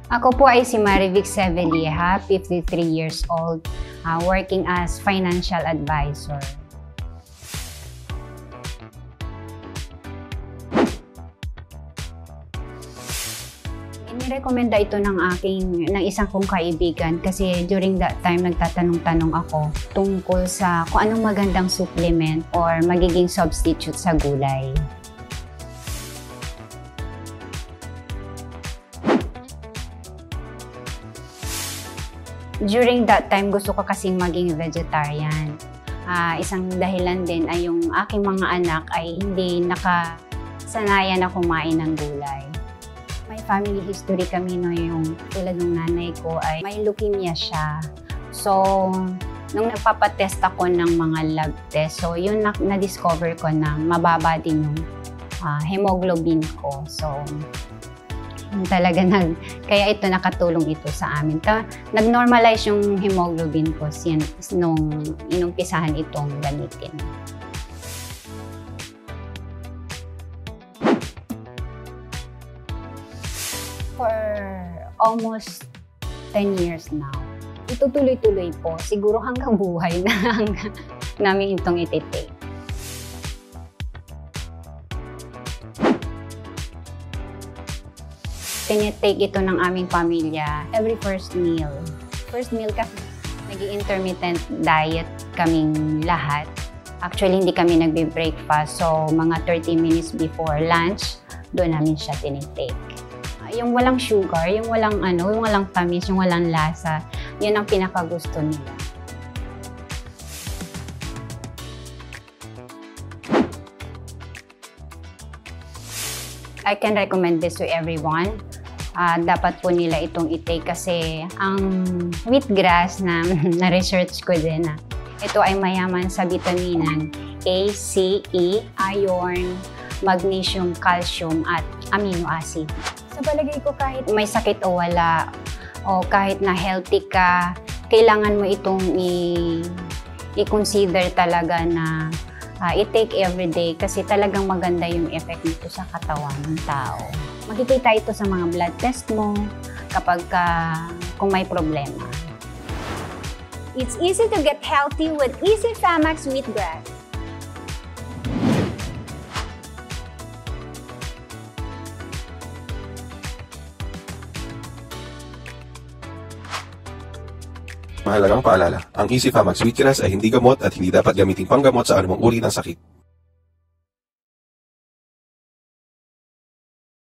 Ako po ay si Marivic Seveliha, 53 years old, working as financial advisor. Inirekomenda ito ng isang kong kaibigan kasi during that time nagtatanong-tanong ako tungkol sa kung anong magandang supplement or magiging substitute sa gulay. During that time, gusto ko kasing maging vegetarian. Isang dahilan din ay yung aking mga anak ay hindi nakasanayan na kumain ng gulay. May family history kami, no, yung tulad ng nanay ko ay may leukemia siya. So, nung nagpapatest ako ng mga lab test, so yun na-discover ko na mababa din yung hemoglobin ko. So, kaya ito nakatulong ito sa amin. Nag-normalize yung hemoglobin ko nung inumpisahan itong gamitin. For almost 10 years now, ito tuloy-tuloy po. Siguro hanggang buhay na namin itong iti-take. Tinitake ito ng aming pamilya every first meal. First meal kasi nag-intermittent diet kaming lahat. Actually, hindi kami nagbe-breakfast. So, mga 30 minutes before lunch, doon namin siya tinitake. Yung walang sugar, yung walang tamis, yung walang lasa, yun ang pinakagusto nila. I can recommend this to everyone. Dapat po nila itong i-take kasi ang wheatgrass na na-research ko din ito ay mayaman sa vitaminan A, C, E, iron, magnesium, calcium at amino acid. Sa palagay ko kahit may sakit o wala o kahit na healthy ka, kailangan mo itong i-consider talaga na i-take everyday kasi talagang maganda yung effect nito sa katawan ng tao. Makikita ito sa mga blood test mo kung may problema. It's easy to get healthy with Easy Famax Wheatgrass. Mahalagang paalala, ang Easy Famax Wheatgrass ay hindi gamot at hindi dapat gamiting panggamot sa anumang uri ng sakit.